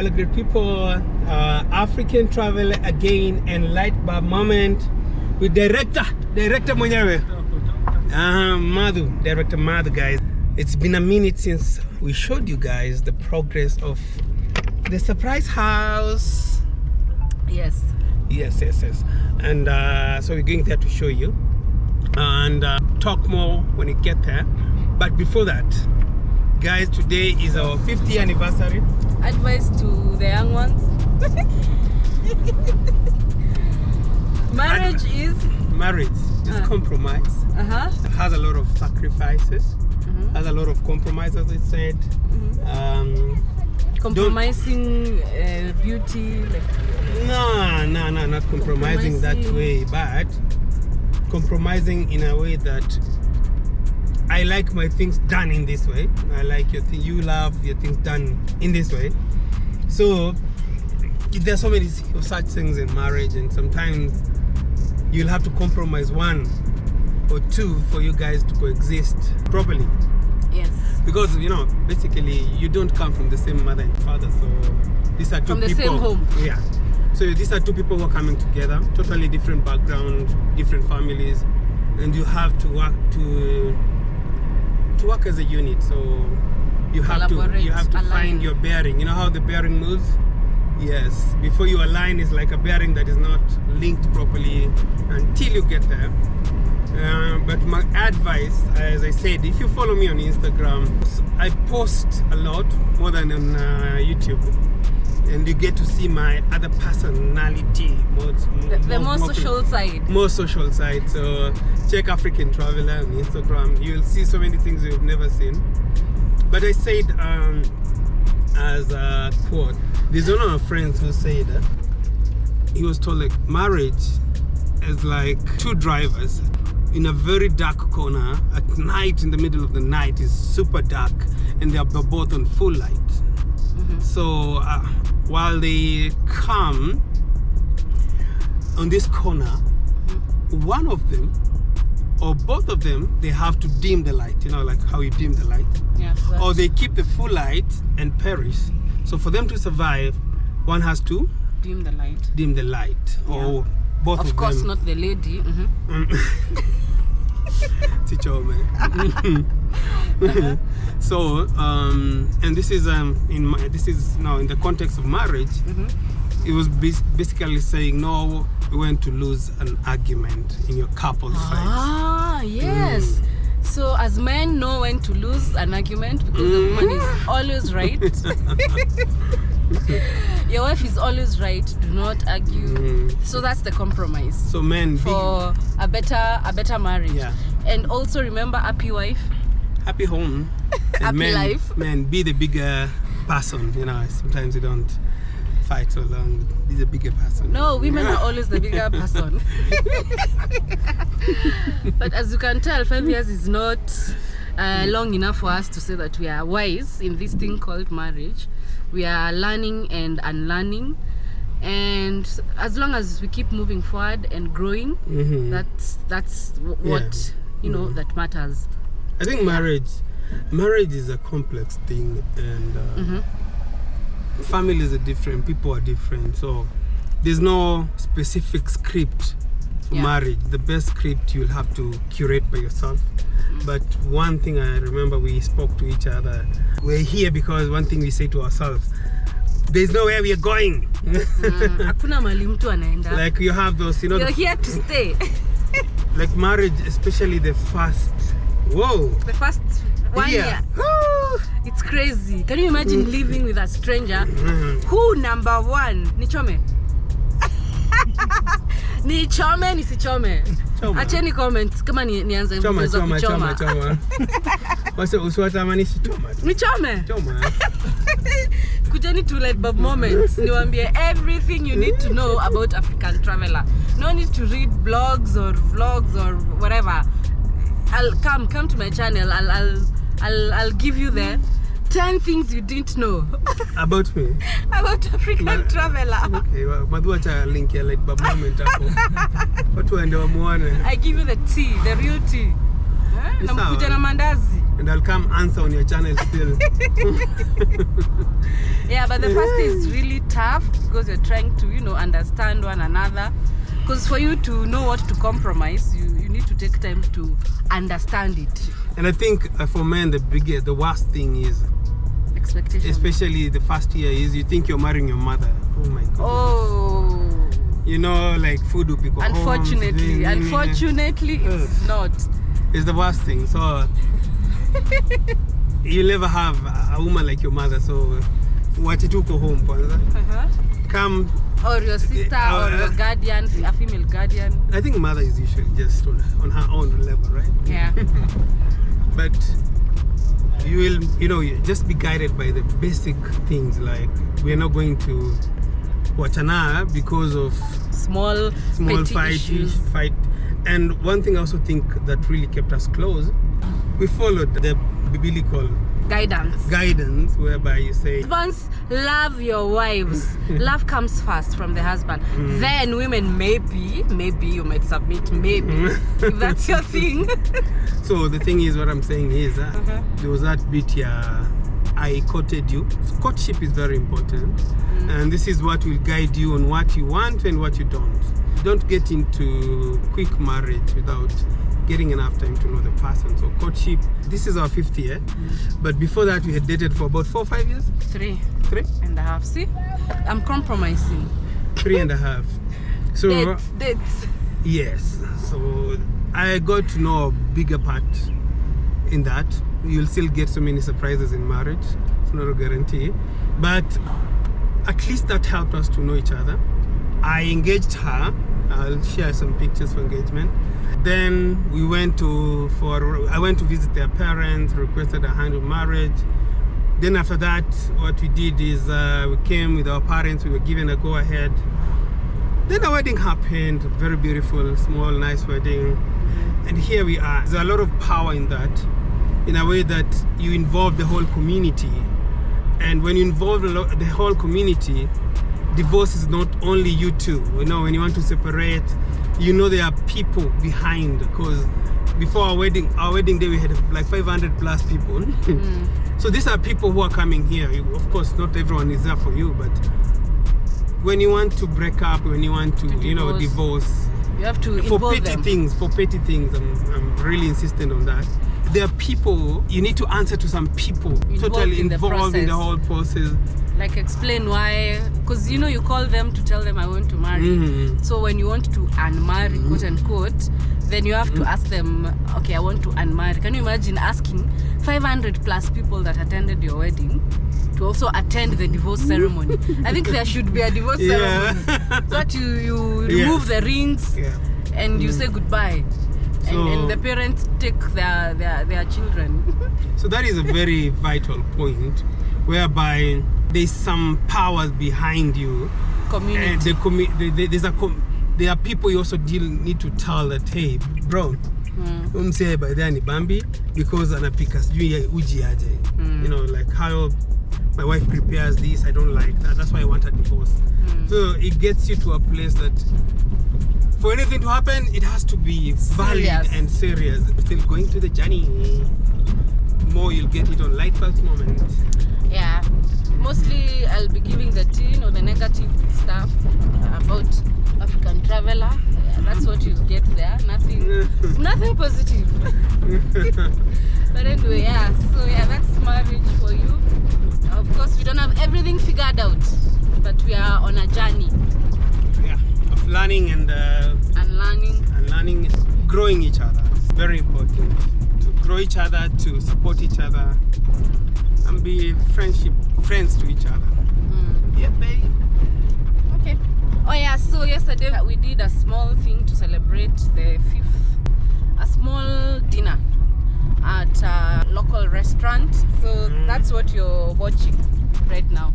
Hello, good people. African travel again and light bulb moment with director mwenyewe. Director Madhu, guys. It's been a minute since we showed you guys the progress of the surprise house. Yes. And so we're going there to show you and talk more when we get there. But before that, guys, today is our 50th anniversary. Advice to the young ones. Marriage is compromise. It has a lot of sacrifices. Has a lot of compromise, as I said. Compromising beauty, like no, not compromising that way, but compromising in a way that I like my things done in this way. I like your thing. You love your things done in this way. So there's so many such things in marriage, and sometimes you'll have to compromise one or two for you guys to coexist properly. Yes. Because basically you don't come from the same mother and father, so these are two people from the same home. Yeah. So these are two people who are coming together, totally different background, different families, and you have to work to work as a unit. So you have to align. Find your bearing. You know how the bearing moves? Yes. Before you align, it's like a bearing that is not linked properly until you get there. But my advice, as I said, if you follow me on Instagram, I post a lot more than on YouTube, and you get to see my other personality, the more social side. More social side. So check African Traveler on Instagram. You'll see so many things you've never seen. But I said, as a quote, there's one of my friends who said he was told, like, marriage is like two drivers in a very dark corner at night. In the middle of the night is super dark, and they are both on full light. So while they come on this corner, one of them or both of them, they have to dim the light, like how you dim the light. Yes. Or they keep the full light and perish. So for them to survive, one has to dim the light. Yeah. Or both of them. Of course, not the lady. So and this is now in the context of marriage. It was basically saying, no, you're going to lose an argument in your couple's fight. Yes. So as men know when to lose an argument, because the woman is always right. Your wife is always right. Do not argue. So that's the compromise. So men for a better marriage. Yeah. And also remember, happy wife, happy home, and happy life. Men, be the bigger person. Sometimes you don't fight so long. Be the bigger person. No, women are always the bigger person. But as you can tell, 5 years is not long enough for us to say that we are wise in this thing called marriage. We are learning and unlearning, and as long as we keep moving forward and growing, that's what that matters. I think marriage is a complex thing, and families are different, people are different, so there's no specific script for marriage. The best script you'll have to curate by yourself. But one thing I remember, we spoke to each other. We're here because one thing we say to ourselves, there's nowhere we are going. Like you have those, you're here to stay. Like marriage, especially the first 1 year. It's crazy. Can you imagine living with a stranger who, number one, nichome nisichome? Acheni comment kama nianze mchezo kuchoma. Wase uswatamani sichoma. Nichome. Kujeni to light bulb moments. Niwaambie everything you need to know about African Traveler. No need to read blogs or vlogs or whatever. I'll come to my channel. I'll give you the 10 things you didn't know about me, about African Traveler. Okay, Madhu acha link ya light bulb moment hapo. Watu waende wamuone. I give you the tea, the real tea. Namkuja na mandazi. and I'll come answer on your channel still. Yeah, but the first is really tough because you're trying to, understand one another. Because for you to know what to compromise, you need to take time to understand it. And I think for men, the worst thing is Expectations. especially the first year is you think you're marrying your mother. Oh my god. Oh. Like food will be go Unfortunately, home, it's not. It's the worst thing. So you'll never have a woman like your mother. So what you do go home, kwanza. Come. Or your sister or your guardian, a female guardian. I think mother is usually just on her own level, right? Yeah. But you will, you just be guided by the basic things, like we're not going to wachana because of small fight. And one thing I also think that really kept us close, we followed the biblical guidance whereby you say, husbands, love your wives. Love comes first from the husband. Then women, maybe you might submit, if that's your thing. So the thing is, what I'm saying is there was that bit here, I quoted you. Courtship is very important, and this is what will guide you on what you want and what you don't. Don't get into quick marriage without getting enough time to know the person. So courtship, this is our 5th year, but before that we had dated for about 4 or 5 years. 3.5. See, I'm compromising. 3.5. So dates. Yes. So I got to know a bigger part in that. You'll still get so many surprises in marriage. It's not a guarantee, but at least that helped us to know each other. I engaged her. I'll share some pictures for engagement. Then I went to visit their parents, requested a hand of marriage. Then after that, what we did is we came with our parents, we were given a go-ahead. Then the wedding happened, very beautiful, small, nice wedding. And here we are. There's a lot of power in that, in a way that you involve the whole community. And when you involve the whole community, divorce is not only you two. When you want to separate, there are people behind, because before our wedding day we had like 500 plus people. So these are people who are coming here. Of course, not everyone is there for you, but when you want to break up, when you want to divorce, you have to involve them. For petty things, I'm really insistent on that. There are people, you need to answer to some people totally involved in the whole process. Like explain why, because you call them to tell them I want to marry. So when you want to unmarry, quote unquote, then you have to ask them, okay, I want to unmarry. Can you imagine asking 500 plus people that attended your wedding to also attend the divorce ceremony? I think there should be a divorce ceremony. So that you remove the rings and you say goodbye. And the parents take their children. So that is a very vital point, whereby there's some powers behind you. Community. There are people you also need to tell that, hey, bro, umse by then Bambi because anapika sijui uji aje. Like how my wife prepares this, I don't like that. That's why I want a divorce. So it gets you to a place that for anything to happen, it has to be valid and serious. Still going to the journey. More you'll get it on light first moment. Yeah. Mostly I'll be giving the tea, the negative stuff about African traveler. Yeah, that's what you'll get there. Nothing positive. But anyway, so that's marriage for you. Of course, we don't have everything figured out, but we are on a journey. Yeah, of learning and unlearning, growing each other. It's very important to grow each other, to support each other, and be friends to each other. Yeah, babe. Okay. Oh yeah, so yesterday we did a small thing to celebrate the 5th. A small dinner at a local restaurant. So that's what you're watching right now.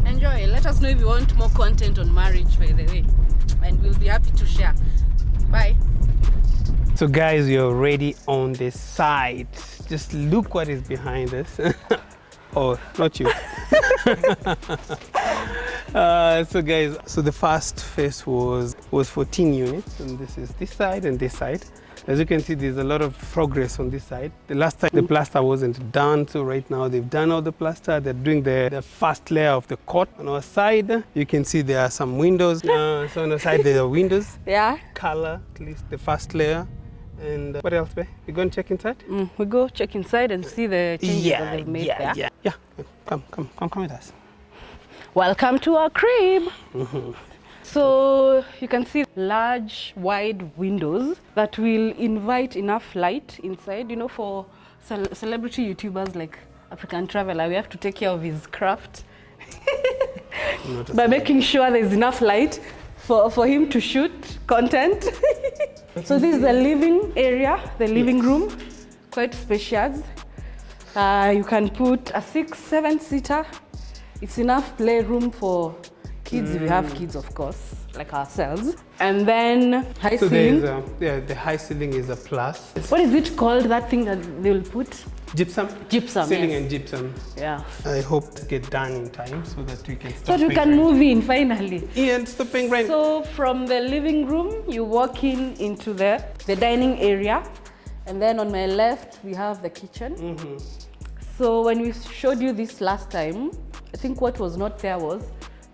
Enjoy. Let us know if you want more content on marriage, by the way. And we'll be happy to share. Bye. So guys, you're already on the side. Just look what is behind us. Oh, not you. So guys, the first phase was 14 units, and this is this side and this side. As you can see, there's a lot of progress on this side. The last time the plaster wasn't done, so right now they've done all the plaster. They're doing the first layer of the court. On our side, you can see there are some windows. So on the side there are windows. Yeah. Color, at least the first layer. And what else, babe? We go and check inside? We go check inside and see the changes that they've made there. Yeah. Come with us. Welcome to our crib. So you can see large, wide windows that will invite enough light inside. You know, for celebrity YouTubers like African Traveler, we have to take care of his craft by making sure there's enough light for him to shoot content. So this is the living area, the living room, quite spacious. You can put a 6-7 seater. It's enough playroom for kids if you have kids, of course, like ourselves. And then high ceiling. The high ceiling is a plus. What is it called, that thing that they will put? Gypsum. Gypsum, Ceiling yes. and gypsum. Yeah. I hope to get done in time so that we can stop. So we can move in finally. Yeah, and stop paying rent. So from the living room, you walk into the dining area. And then on my left, we have the kitchen. So when we showed you this last time, I think what was not there was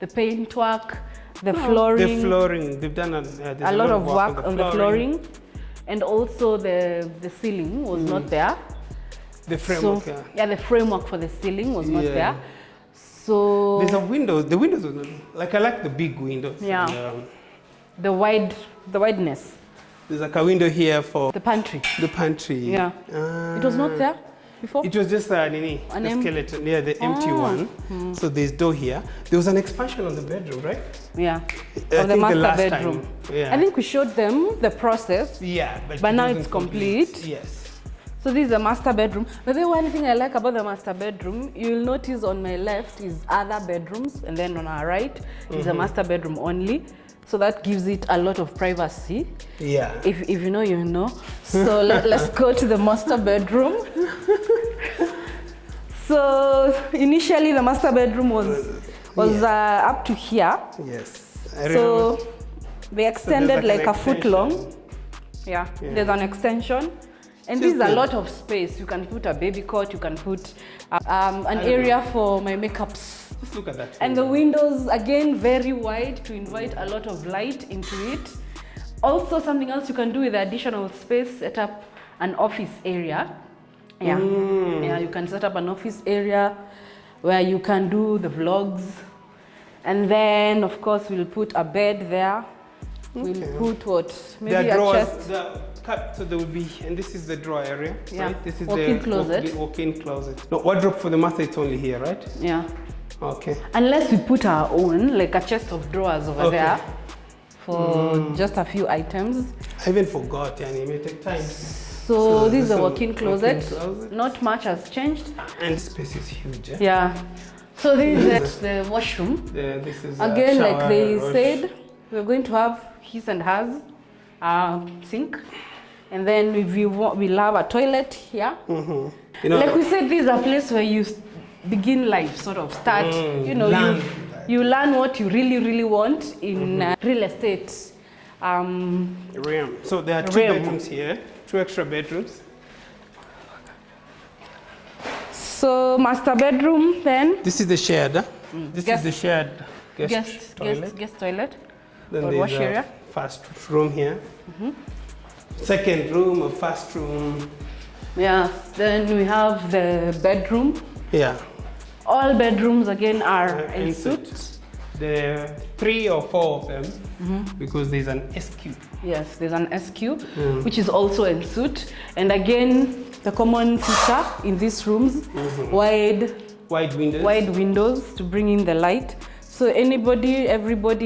the paint work, the flooring. The flooring, they've done a lot of work on the flooring. And also the ceiling was not there. The framework, the framework for the ceiling was not there. So there's a window. The windows are not, like, I like the big windows. Yeah. And, the wideness. There's like a window here for the pantry. The pantry. Yeah. It was not there before? It was just the skeleton, the empty one. So there's door here. There was an expansion on the bedroom, right? Yeah. I the think master the last bedroom. Time. Yeah. I think we showed them the process. Yeah, but now it's complete. Yes. So this is the master bedroom. But the one thing I like about the master bedroom, you'll notice on my left is other bedrooms, and then on our right is a master bedroom only. So that gives it a lot of privacy. Yeah. If you know, you know. So let's go to the master bedroom. So initially the master bedroom was up to here. Yes. So they extended so like a foot long. Yeah, there's an extension. And this is a lot of space. You can put a baby cot, you can put an area for my makeups. Just look at that. And the windows, again, very wide to invite a lot of light into it. Also, something else you can do with the additional space, set up an office area. Yeah, you can set up an office area where you can do the vlogs. And then, of course, we'll put a bed there. We'll put what? Maybe a chest. So there will be, and this is the drawer area, right? This is walk-in the closet. Walk-in closet. No, wardrobe for the master, it's only here, right? Yeah. Okay. Unless we put our own, like a chest of drawers over there for just a few items. I even forgot, and it may take time. So this is the walk-in closet. Not much has changed. And the space is huge. Yeah. So this is the washroom. This is again, like they said, we're going to have his and hers sink. And then if you want, we'll have a toilet here. You know, like we said, this is a place where you begin life, sort of start, you learn what you really want in real estate. Realm. So there are two bedrooms here, 2 extra bedrooms. So master bedroom then. This is the shared. This is the shared guest toilet. Then or there's wash area. First room here. Second room, a first room. Yeah. Then we have the bedroom. Yeah. All bedrooms again are en suite. There are 3 or 4 of them because there's an SQ. Yes, there's an SQ which is also en suite. And again, the common feature in these rooms, wide windows to bring in the light. So everybody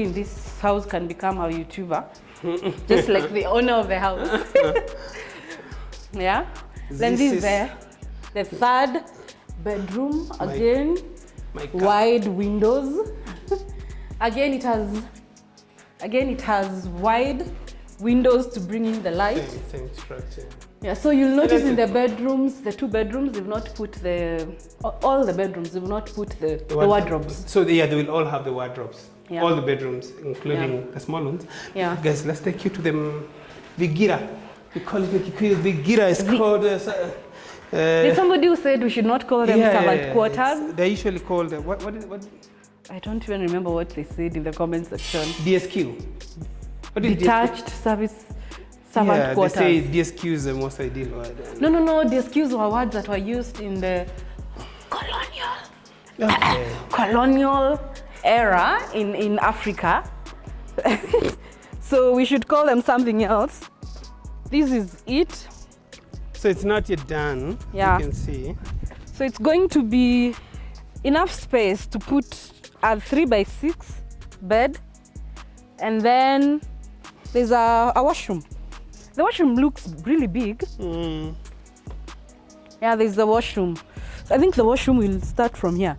in this house can become a YouTuber, just like the owner of the house. Yeah. Then this is the third bedroom. Again, wide windows. Again, it has wide windows to bring in the light. Same structure. Yeah, so you'll notice in the bedrooms, the 2 bedrooms, they've not put all the bedrooms, they've not put the wardrobes. So they will all have the wardrobes. Yeah. All the bedrooms, including the small ones. Yeah. Guys, let's take you to the Vigira. We call it the Kikuyu. The gira is called. There's somebody who said we should not call them servant quarters. They're usually called what? I don't even remember what they said in the comment section. DSQ. What is Detached service servant quarters. They say DSQ is the most ideal word. No. DSQs were words that were used in the colonial era in Africa. So we should call them something else. This is it. So it's not yet done. Yeah. You can see. So it's going to be enough space to put a 3x6 bed, and then there's a washroom. The washroom looks really big. Yeah, there's the washroom. So I think the washroom will start from here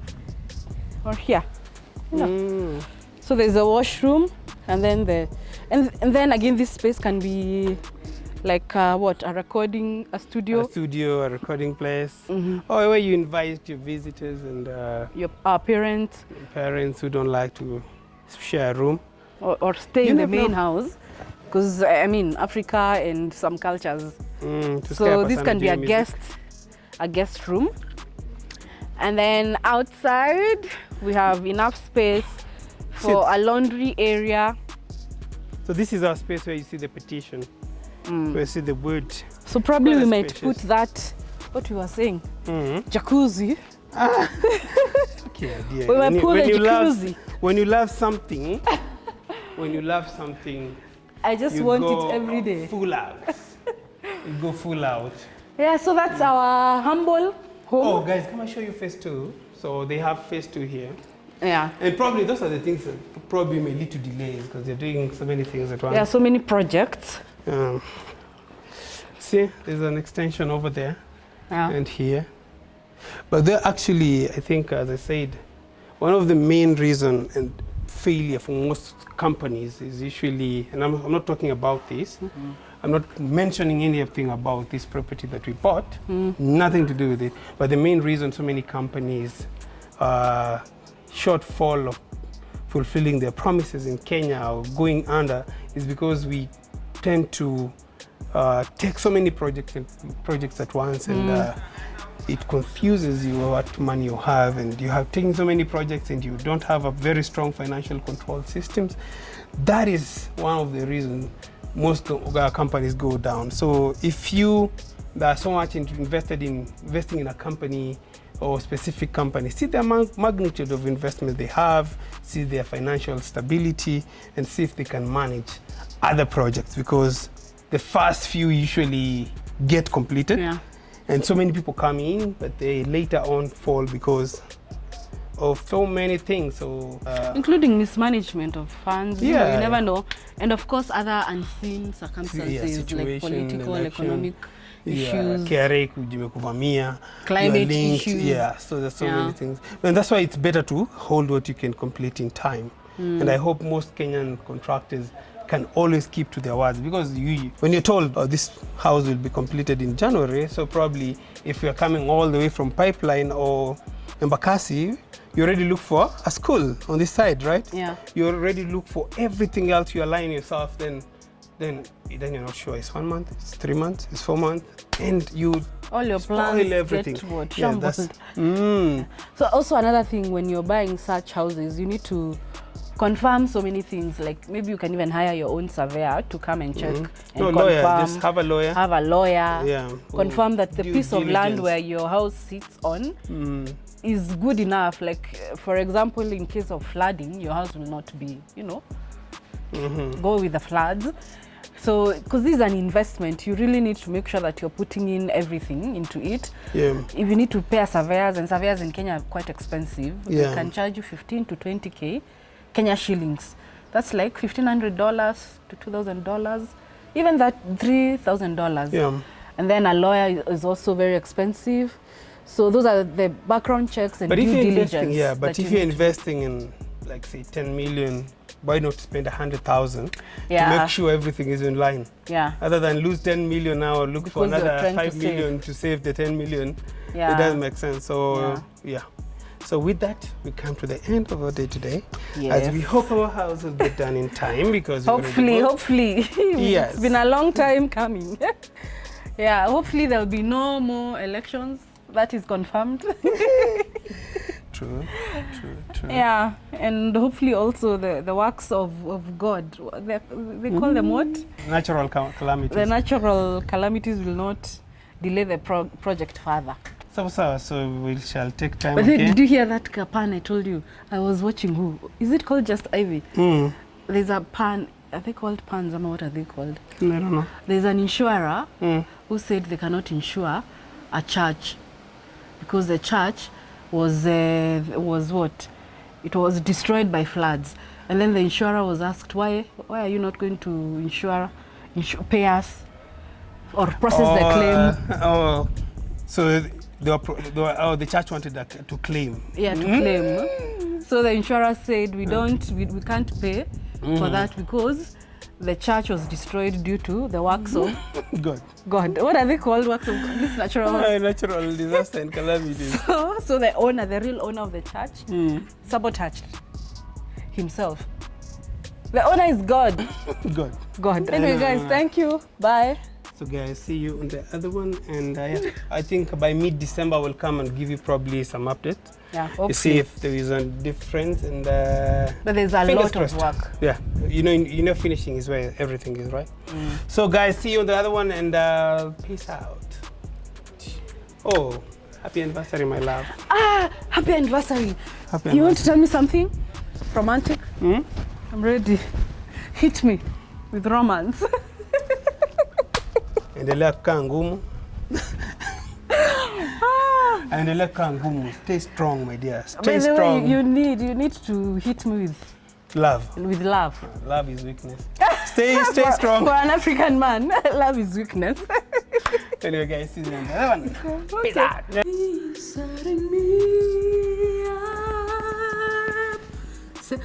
or here. So there's a washroom, and then and then again this space can be like a recording, a studio. A recording place. Or where you invite your visitors and your parents who don't like to share a room. Or stay in the main house. Because I mean, Africa and some cultures. So this can be a guest room. And then outside, we have enough space for a laundry area. So this is our space where you see the petition. Where you see the wood. So probably we might put that, what we were saying, jacuzzi. Okay, dear. We might put a jacuzzi. When you love something, I just want it every day. Full out. You go full out. Yeah, so that's our humble home. Oh, guys, can I show you phase 2? So they have phase 2 here. Yeah. And probably those are the things that probably may lead to delays because they're doing so many things at once. Yeah, so many projects. See, there's an extension over there and here. But they're actually, I think, as I said, one of the main reasons and failure for most companies is usually, and I'm not talking about this, I'm not mentioning anything about this property that we bought, nothing to do with it. But the main reason so many companies shortfall of fulfilling their promises in Kenya or going under is because we tend to take so many projects at once, and it confuses you what money you have, and you have taken so many projects and you don't have a very strong financial control systems. That is one of the reasons most companies go down. So if you are so much investing in a company or specific company, see the magnitude of investment they have, see their financial stability, and see if they can manage other projects, because the first few usually get completed. And so many people come in, but they later on fall because of so many things. So including mismanagement of funds, you never know. And of course other unseen circumstances like political, economic issues, climate issues. So there's so many things. And that's why it's better to hold what you can complete in time. And I hope most Kenyan contractors can always keep to their words, because when you're told this house will be completed in January, so probably if you're coming all the way from Pipeline or Embakasi, you already look for a school on this side, right? You already look for everything else. You align yourself, then you're not sure. It's 1 month, it's 3 months, it's 4 months, and you all your plans everything. So also another thing, when you're buying such houses, you need to confirm so many things. Like maybe you can even hire your own surveyor to come and check and confirm. Lawyer, just have a lawyer. Have a lawyer. Confirm that the piece of land where your house sits on is good enough. Like for example, in case of flooding, your house will not be, go with the floods. So, because this is an investment, you really need to make sure that you're putting in everything into it. If you need to pay surveyors, and surveyors in Kenya are quite expensive, they can charge you 15 to 20K Kenya shillings. That's like $1,500 to $2,000, even that $3,000. And then a lawyer is also very expensive. So those are the background checks and due diligence. But if you're investing in, like say 10 million, why not spend 100,000 to make sure everything is in line? Other than lose 10 million now or look for another 5 million to save the 10 million, it doesn't make sense. So So with that, we come to the end of our day today. Yes. As we hope our house will get done in time because hopefully. Yes. It's been a long time coming. Yeah, hopefully there'll be no more elections. That is confirmed. True. Yeah, and hopefully also the works of God, they call them what? Natural calamities. The natural calamities will not delay the project further. So we shall take time. But okay? then, did you hear that pan I told you? I was watching who? Is it called Just Ivy? There's a pan, are they called pans? I don't know what are they called. I don't know. There's an insurer who said they cannot insure a church because the church was what? It was destroyed by floods. And then the insurer was asked, why are you not going to pay us or process the claim? So the church wanted to claim. Yeah, to claim. So the insurer said we can't pay for that because the church was destroyed due to the works of God. What are they called? Works of God? This natural disaster and calamities. So the real owner of the church, sabotaged himself. The owner is God. God. Anyway, guys, thank you. Bye. So guys, see you on the other one, and I think by mid-December we'll come and give you probably some updates. Yeah, hopefully. To see if there is a difference, and but there's a lot of work. Yeah, you know, finishing is where everything is, right? So guys, see you on the other one, and peace out. Oh, happy anniversary, my love. Happy anniversary. You want to tell me something romantic? I'm ready. Hit me with romance. Endelea kukaa ngumu. Endelea kukaa ngumu. Stay strong, my dear. Stay strong. Way, you need to hit me with love. With love. Love is weakness. Stay strong. For an African man, love is weakness. Anyway, guys, see you on the other one. Peace out. Setting me up. Say,